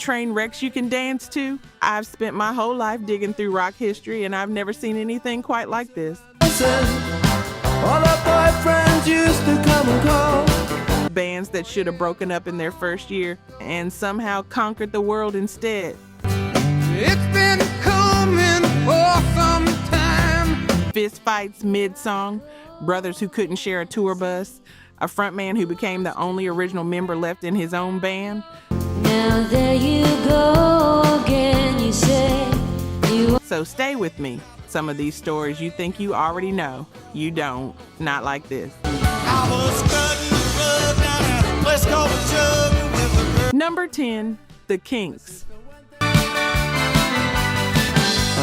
train wrecks you can dance to? I've spent my whole life digging through rock history, and I've never seen anything quite like this. All our boyfriends used to come and call. Bands that should have broken up in their first year and somehow conquered the world instead. It's been coming for some time. Fist fights mid-song, brothers who couldn't share a tour bus, a frontman who became the only original member left in his own band. Now there you go again, you say you. So stay with me. Some of these stories you think you already know. You don't. Not like this. Number 10, the Kinks.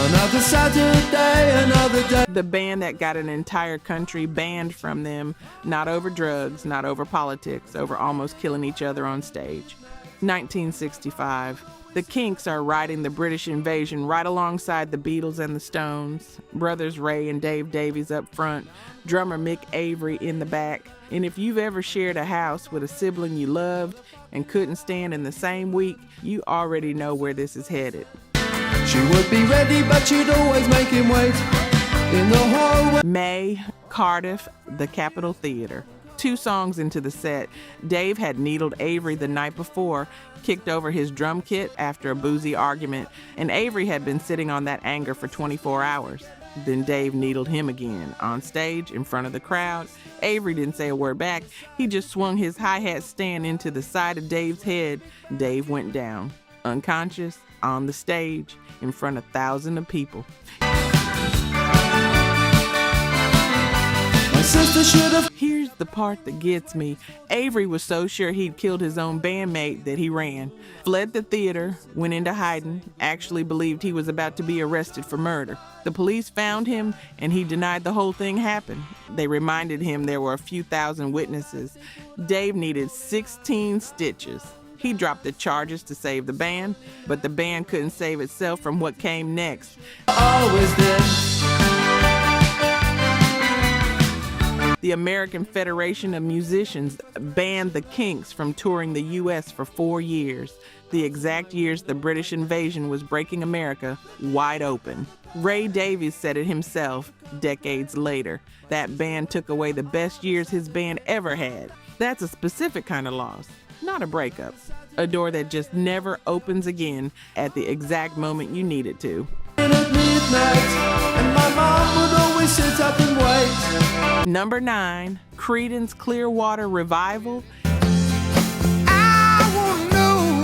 Another Saturday, another day. The band that got an entire country banned from them, not over drugs, not over politics, over almost killing each other on stage. 1965. The Kinks are riding the British invasion right alongside the Beatles and the Stones. Brothers Ray and Dave Davies up front, drummer Mick Avery in the back. And if you've ever shared a house with a sibling you loved and couldn't stand in the same week, you already know where this is headed. She would be ready, but she'd always make him wait in the hallway. May, Cardiff, the Capitol Theater. 2 songs into the set, Dave had needled Avery the night before, kicked over his drum kit after a boozy argument, and Avery had been sitting on that anger for 24 hours. Then Dave needled him again, on stage, in front of the crowd. Avery didn't say a word back. He just swung his hi-hat stand into the side of Dave's head. Dave went down, unconscious, on the stage, in front of thousands of people. My sister should have. Here's the part that gets me. Avery was so sure he'd killed his own bandmate that he ran, fled the theater, went into hiding, actually believed he was about to be arrested for murder. The police found him and he denied the whole thing happened. They reminded him there were a few thousand witnesses. Dave needed 16 stitches. He dropped the charges to save the band, but the band couldn't save itself from what came next. Always there. The American Federation of Musicians banned the Kinks from touring the U.S. for 4 years, the exact years the British invasion was breaking America wide open. Ray Davies said it himself decades later. That band took away the best years his band ever had. That's a specific kind of loss, not a breakup. A door that just never opens again at the exact moment you need it to. At midnight, and my mom would always sit up and wait. Number 9, Creedence Clearwater Revival. I wanna know,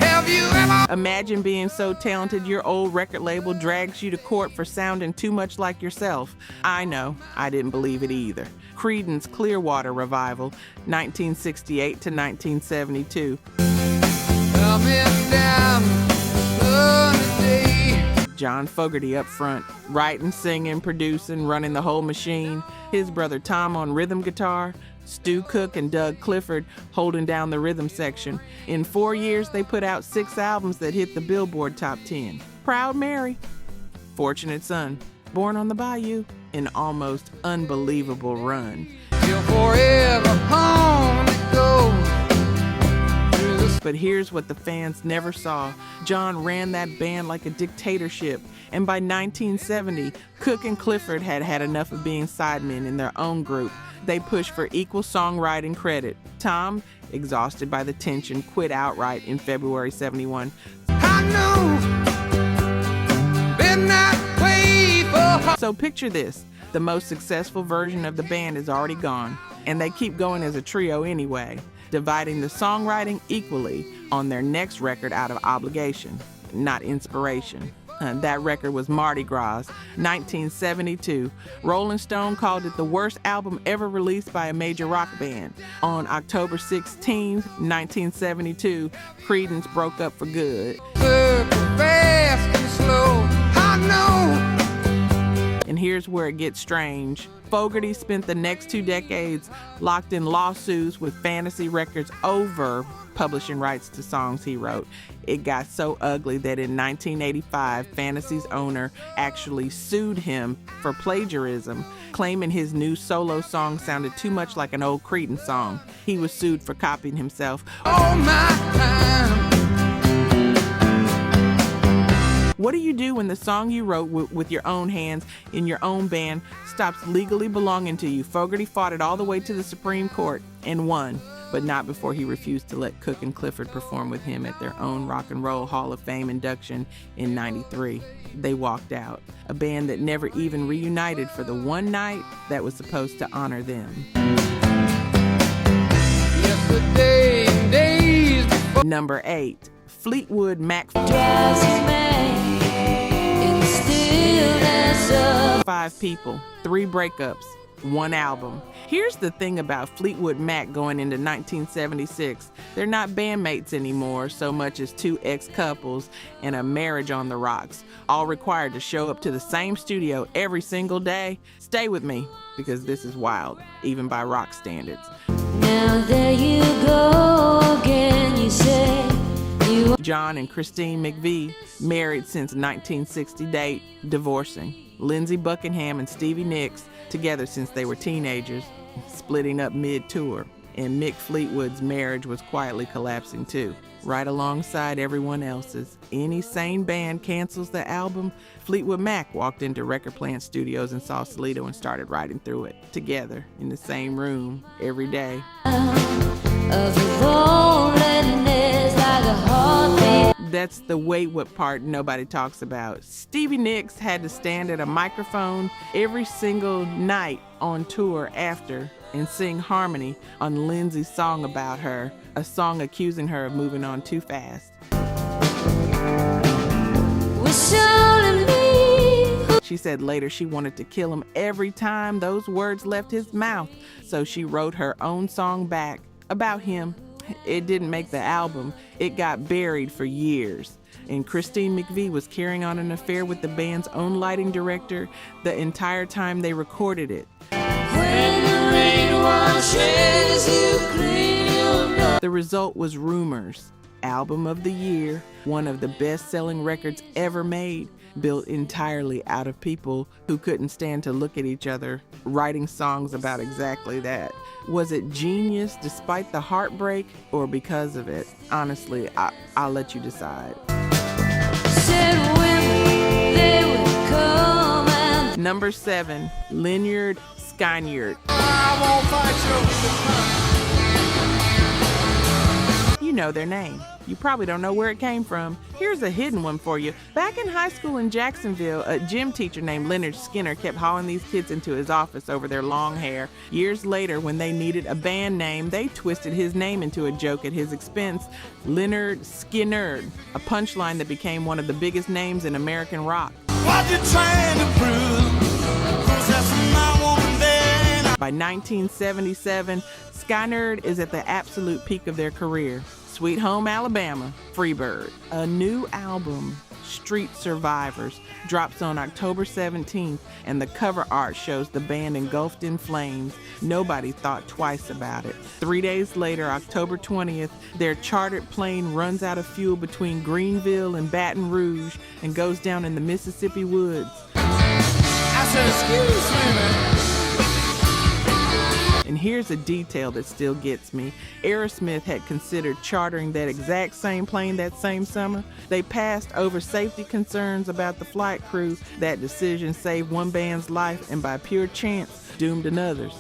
have you ever? Imagine being so talented your old record label drags you to court for sounding too much like yourself. I know, I didn't believe it either. Creedence Clearwater Revival, 1968 to 1972. Coming down the day. John Fogerty up front, writing, singing, producing, running the whole machine. His brother Tom on rhythm guitar, Stu Cook and Doug Clifford holding down the rhythm section. In 4 years, they put out 6 albums that hit the Billboard Top 10. Proud Mary, Fortunate Son, Born on the Bayou, an almost unbelievable run. You're forever home to go. But here's what the fans never saw. John ran that band like a dictatorship, and by 1970, Cook and Clifford had had enough of being sidemen in their own group. They pushed for equal songwriting credit. Tom, exhausted by the tension, quit outright in February '71. I know, been that way for. So picture this. The most successful version of the band is already gone, and they keep going as a trio anyway, dividing the songwriting equally on their next record out of obligation, not inspiration. That record was Mardi Gras, 1972. Rolling Stone called it the worst album ever released by a major rock band. On October 16, 1972, Creedence broke up for good. Fast and slow, I know. And here's where it gets strange. Fogerty spent the next 2 decades locked in lawsuits with Fantasy Records over publishing rights to songs he wrote. It got so ugly that in 1985, Fantasy's owner actually sued him for plagiarism, claiming his new solo song sounded too much like an old Creedence song. He was sued for copying himself. All my time, What do you do when the song you wrote with your own hands in your own band stops legally belonging to you? Fogerty fought it all the way to the Supreme Court and won, but not before he refused to let Cook and Clifford perform with him at their own Rock and Roll Hall of Fame induction in '93. They walked out, a band that never even reunited for the one night that was supposed to honor them. Number 8, Fleetwood Mac. 5 people, 3 breakups, 1 album. Here's the thing about Fleetwood Mac going into 1976. They're not bandmates anymore so much as 2 ex-couples and a marriage on the rocks, all required to show up to the same studio every single day. Stay with me, because this is wild, even by rock standards. Now there you go again, you say. John and Christine McVie, married since 1960 date, divorcing. Lindsey Buckingham and Stevie Nicks, together since they were teenagers, splitting up mid-tour. And Mick Fleetwood's marriage was quietly collapsing too, right alongside everyone else's. Any sane band cancels the album. Fleetwood Mac walked into record plant studios in Sausalito and started writing through it, together, in the same room, every day. That's the wait what part nobody talks about. Stevie Nicks had to stand at a microphone every single night on tour after and sing harmony on Lindsey's song about her, a song accusing her of moving on too fast. She said later she wanted to kill him every time those words left his mouth, so she wrote her own song back about him. It didn't make the album. It got buried for years. And Christine McVie was carrying on an affair with the band's own lighting director the entire time they recorded it. When the rain washes you clean. The result was Rumours, album of the year, one of the best-selling records ever made, built entirely out of people who couldn't stand to look at each other, writing songs about exactly that. Was it genius despite the heartbreak, or because of it? Honestly, I'll let you decide. Number 7, Lynyrd Skynyrd. You know their name. You probably don't know where it came from. Here's a hidden one for you. Back in high school in Jacksonville, a gym teacher named Lynyrd Skynyrd kept hauling these kids into his office over their long hair. Years later, when they needed a band name, they twisted his name into a joke at his expense. Lynyrd Skynyrd, a punchline that became one of the biggest names in American rock. What you trying to prove? 'Cause that's my woman there. By 1977, Skynyrd is at the absolute peak of their career. Sweet Home Alabama, Freebird. A new album, Street Survivors, drops on October 17th, and the cover art shows the band engulfed in flames. Nobody thought twice about it. 3 days later, October 20th, their chartered plane runs out of fuel between Greenville and Baton Rouge and goes down in the Mississippi woods. I said, excuse me, man. And here's a detail that still gets me. Aerosmith had considered chartering that exact same plane that same summer. They passed over safety concerns about the flight crew. That decision saved one band's life and by pure chance doomed another's.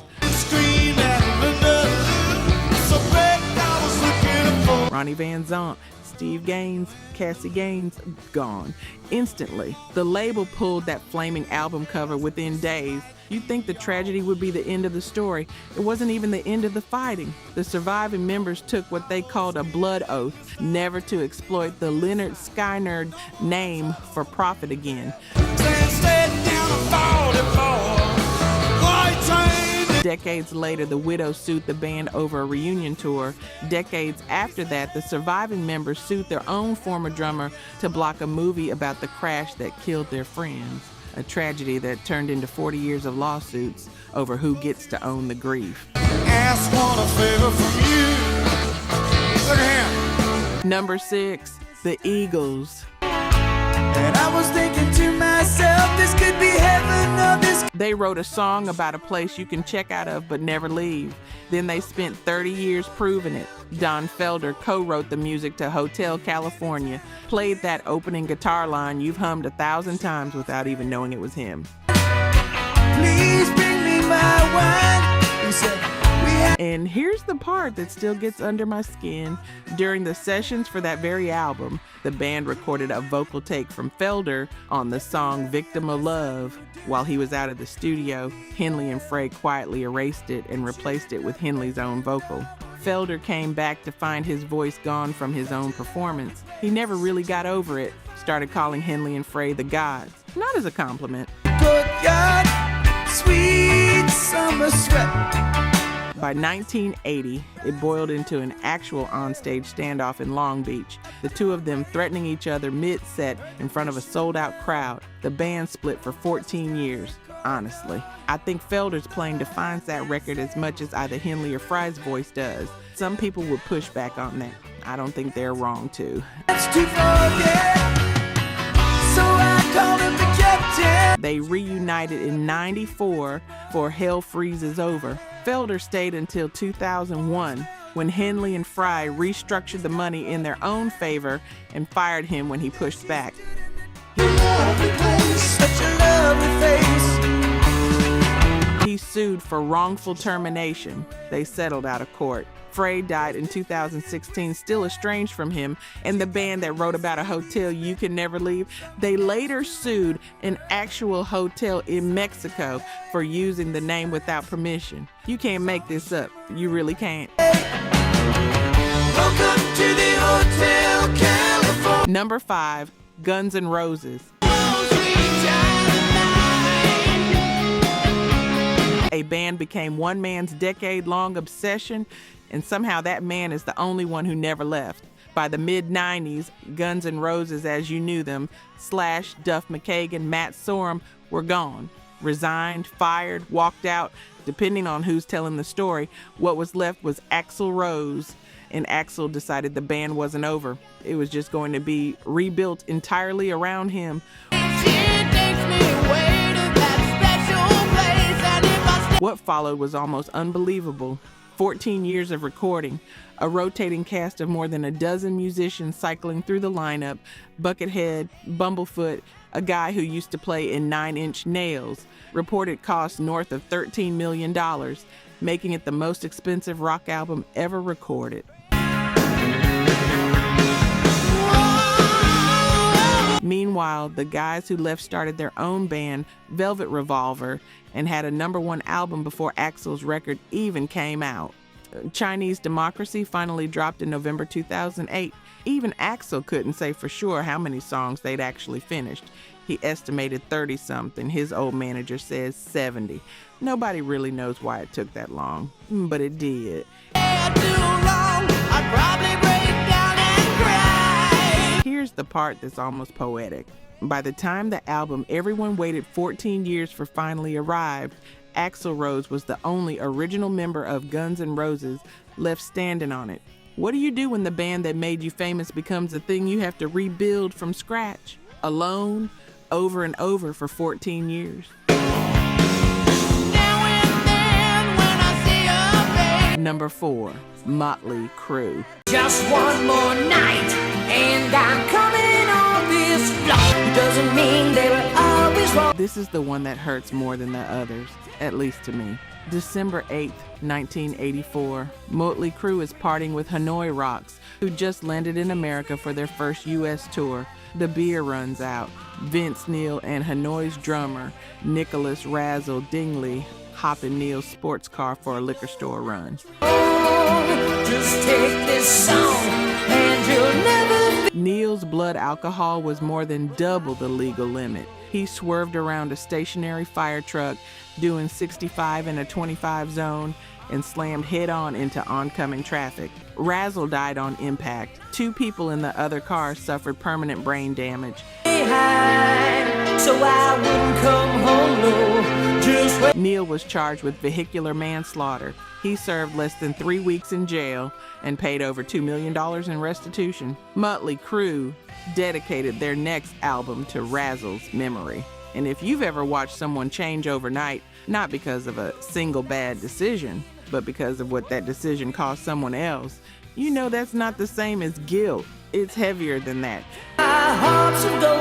Ronnie Van Zant, Steve Gaines, Cassie Gaines, gone. Instantly, the label pulled that flaming album cover within days. You'd think the tragedy would be the end of the story. It wasn't even the end of the fighting. The surviving members took what they called a blood oath, never to exploit the Lynyrd Skynyrd name for profit again. Decades later, the Widows sued the band over a reunion tour. Decades after that, the surviving members sued their own former drummer to block a movie about the crash that killed their friends. A tragedy that turned into 40 years of lawsuits over who gets to own the grief. Ask one a favor from you. Look at him. Number 6, the Eagles. And I was thinking to myself, this could be heaven or this. They wrote a song about a place you can check out of but never leave. Then they spent 30 years proving it. Don Felder co-wrote the music to Hotel California, played that opening guitar line you've hummed 1,000 times without even knowing it was him. Please bring me my wine. He said, And here's the part that still gets under my skin. During the sessions for that very album, the band recorded a vocal take from Felder on the song Victim of Love. While he was out of the studio, Henley and Frey quietly erased it and replaced it with Henley's own vocal. Felder came back to find his voice gone from his own performance. He never really got over it, started calling Henley and Frey the gods, not as a compliment. good God, sweet summer sweat. By 1980, it boiled into an actual onstage standoff in Long Beach, the two of them threatening each other mid-set in front of a sold-out crowd. The band split for 14 years. Honestly, I think Felder's playing defines that record as much as either Henley or Frey's voice does. Some people would push back on that. I don't think they're wrong too. It's to forget, so I called him the captain. They reunited in '94 for Hell Freezes Over. Felder stayed until 2001, when Henley and Frey restructured the money in their own favor and fired him when he pushed back. Lovely place, such a lovely face. He sued for wrongful termination. They settled out of court. Frey died in 2016, still estranged from him, and the band that wrote about a hotel you can never leave, they later sued an actual hotel in Mexico for using the name without permission. You can't make this up. You really can't. Welcome to the Hotel California. Number 5, Guns N' Roses. A band became one man's decade-long obsession, and somehow that man is the only one who never left. By the mid-90s, Guns N' Roses as you knew them, Slash, Duff McKagan, Matt Sorum were gone. Resigned, fired, walked out, depending on who's telling the story. What was left was Axl Rose, and Axl decided the band wasn't over. It was just going to be rebuilt entirely around him. What followed was almost unbelievable. 14 years of recording, a rotating cast of more than a dozen musicians cycling through the lineup, Buckethead, Bumblefoot, a guy who used to play in 9 Inch Nails, reported costs north of $13 million, making it the most expensive rock album ever recorded. Meanwhile, the guys who left started their own band, Velvet Revolver, and had a #1 album before Axl's record even came out. Chinese Democracy finally dropped in November 2008. Even Axl couldn't say for sure how many songs they'd actually finished. He estimated 30-something. His old manager says 70. Nobody really knows why it took that long, but it did. Here's the part that's almost poetic. By the time the album everyone waited 14 years for finally arrived, Axl Rose was the only original member of Guns N' Roses left standing on it. What do you do when the band that made you famous becomes a thing you have to rebuild from scratch? Alone, over and over for 14 years. Number 4, Mötley Crüe. Just one more night, and I'm coming on this block. It doesn't mean they were always wrong. This is the one that hurts more than the others, at least to me. December 8th, 1984, Mötley Crüe is partying with Hanoi Rocks, who just landed in America for their first U.S. tour. The beer runs out. Vince Neil and Hanoi's drummer, Nicholas Razzle Dingley, hop in Neil's sports car for a liquor store run. Just take this song, and you'll never be. Neil's blood alcohol was more than double the legal limit. He swerved around a stationary fire truck, doing 65 in a 25 zone, and slammed head-on into oncoming traffic. Razzle died on impact. 2 people in the other car suffered permanent brain damage. So I wouldn't come home, no. Just wait. Neil was charged with vehicular manslaughter. He served less than 3 weeks in jail and paid over $2 million in restitution. Mötley Crüe dedicated their next album to Razzle's memory. And if you've ever watched someone change overnight, not because of a single bad decision, but because of what that decision cost someone else, you know that's not the same as guilt. It's heavier than that. My heart's of gold.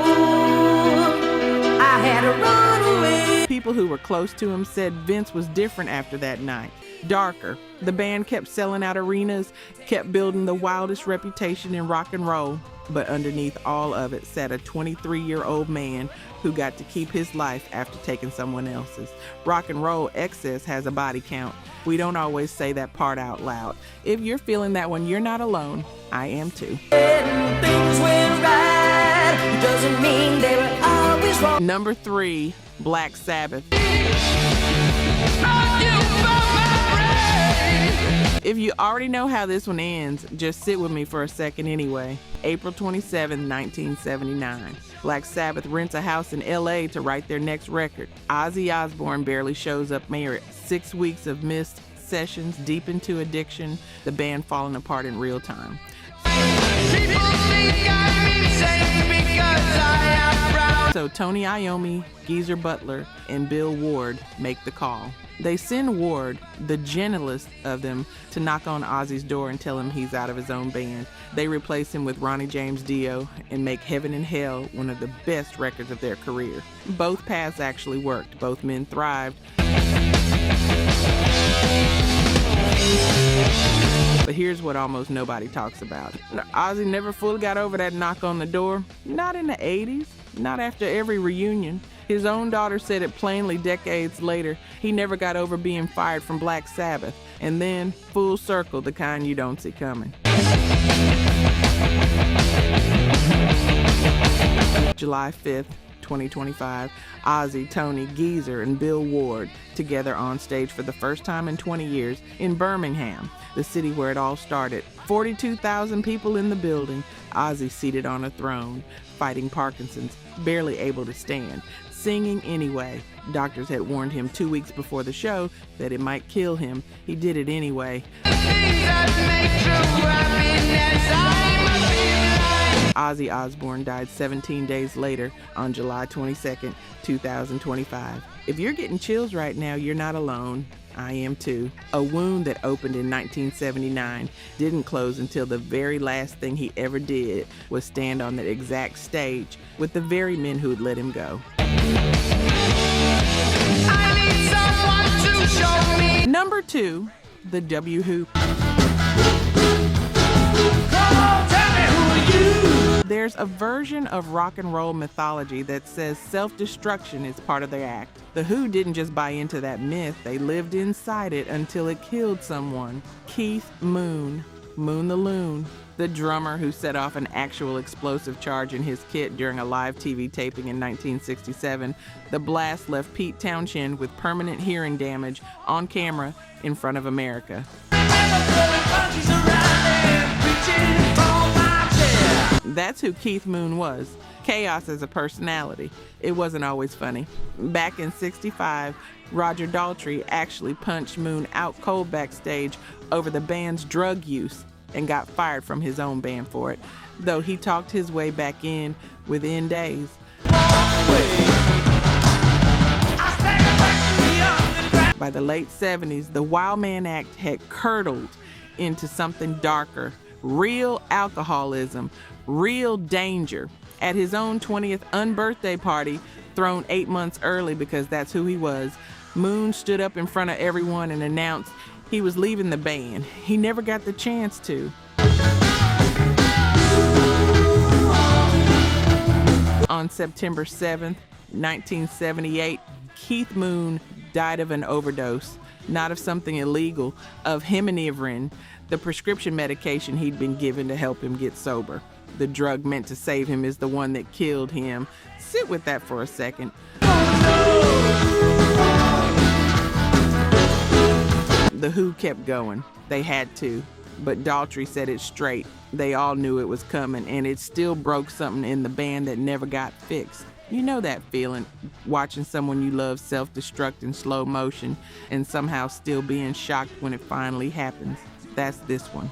I had to run away. People who were close to him said Vince was different after that night. Darker. The band kept selling out arenas, kept building the wildest reputation in rock and roll. But underneath all of it sat a 23-year-old man who got to keep his life after taking someone else's. Rock and roll excess has a body count. We don't always say that part out loud. If you're feeling that one, you're not alone. I am too. Things went right. It doesn't mean they were always wrong. Number 3, Black Sabbath. If you already know how this one ends, just sit with me for a second anyway. April 27, 1979. Black Sabbath rents a house in LA to write their next record. Ozzy Osbourne barely shows up there. 6 weeks of missed sessions, deep into addiction, the band falling apart in real time. So Tony Iommi, Geezer Butler, and Bill Ward make the call. They send Ward, the gentlest of them, to knock on Ozzy's door and tell him he's out of his own band. They replace him with Ronnie James Dio and make Heaven and Hell one of the best records of their career. Both paths actually worked. Both men thrived. But here's what almost nobody talks about. Ozzy never fully got over that knock on the door. Not in the 80s. Not after every reunion. His own daughter said it plainly decades later. He never got over being fired from Black Sabbath. And then, full circle, the kind you don't see coming. July 5th, 2025, Ozzy, Tony, Geezer, and Bill Ward together on stage for the first time in 20 years in Birmingham, the city where it all started. 42,000 people in the building. Ozzy seated on a throne, fighting Parkinson's, barely able to stand, singing anyway. Doctors had warned him 2 weeks before the show that it might kill him. He did it anyway. Ozzy Osbourne died 17 days later on July 22nd, 2025. If you're getting chills right now, you're not alone. I am too. A wound that opened in 1979 didn't close until the very last thing he ever did was stand on that exact stage with the very men who'd let him go. I need someone to show me. Number 2, the Who. Come on, tell me who are you? There's a version of rock and roll mythology that says self-destruction is part of their act. The Who didn't just buy into that myth, they lived inside it until it killed someone. Keith Moon the Loon, the drummer who set off an actual explosive charge in his kit during a live TV taping in 1967, the blast left Pete Townshend with permanent hearing damage on camera in front of America. That's who Keith Moon was. Chaos as a personality. It wasn't always funny. Back in '65, Roger Daltrey actually punched Moon out cold backstage over the band's drug use and got fired from his own band for it, though he talked his way back in within days. By the late 70s, the Wild Man Act had curdled into something darker. Real alcoholism, real danger. At his own 20th unbirthday party, thrown 8 months early because that's who he was, Moon stood up in front of everyone and announced he was leaving the band. He never got the chance to. On September 7th, 1978, Keith Moon died of an overdose, not of something illegal, of heminivrine, the prescription medication he'd been given to help him get sober. The drug meant to save him is the one that killed him. Sit with that for a second. The Who kept going. They had to. But Daltrey said it straight. They all knew it was coming, and it still broke something in the band that never got fixed. You know that feeling, watching someone you love self-destruct in slow motion and somehow still being shocked when it finally happens. That's this one.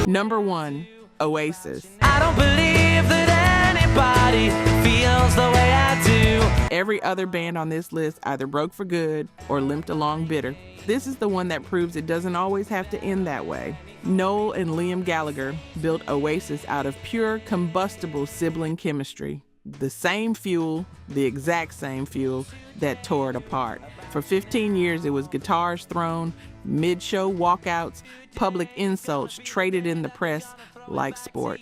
Number 1, Oasis. I don't believe believe that anybody feels the way I do. Every other band on this list either broke for good or limped along bitter. This is the one that proves it doesn't always have to end that way. Noel and Liam Gallagher built Oasis out of pure combustible sibling chemistry. The same fuel, the exact same fuel that tore it apart. For 15 years, it was guitars thrown, mid-show walkouts, public insults traded in the press like sport.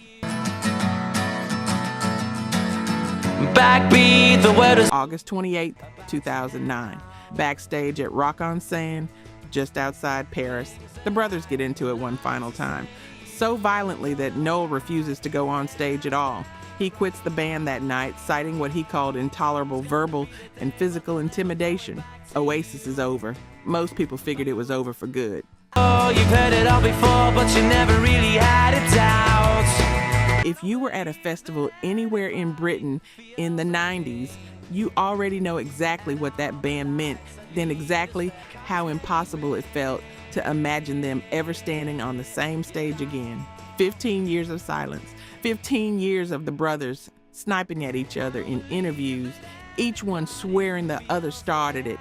Backbeat, the word is August 28, 2009. Backstage at Rock on Seine, just outside Paris, the brothers get into it one final time. So violently that Noel refuses to go on stage at all. He quits the band that night, citing what he called intolerable verbal and physical intimidation. Oasis is over. Most people figured it was over for good. oh, you've heard it all before, but you never really had a doubt. If you were at a festival anywhere in Britain in the 90s, you already know exactly what that band meant, then exactly how impossible it felt to imagine them ever standing on the same stage again. 15 years of silence, 15 years of the brothers sniping at each other in interviews, each one swearing the other started it.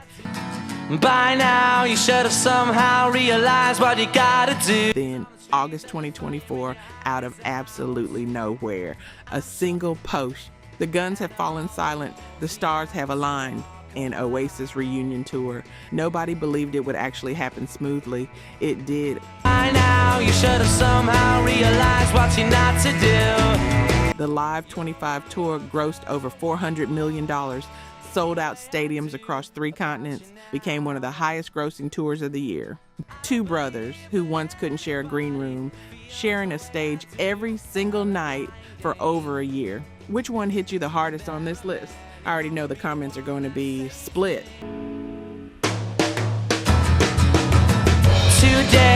By now, you should have somehow realized what you gotta do. Then, August 2024, out of absolutely nowhere, a single post. The guns have fallen silent, the stars have aligned. An Oasis reunion tour. Nobody believed it would actually happen smoothly. It did. By now, you should have somehow realized what you're not to do. The Live 25 tour grossed over $400 million, sold out stadiums across 3 continents, became one of the highest grossing tours of the year. 2 brothers who once couldn't share a green room, sharing a stage every single night for over a year. Which one hit you the hardest on this list? I already know the comments are going to be split. Today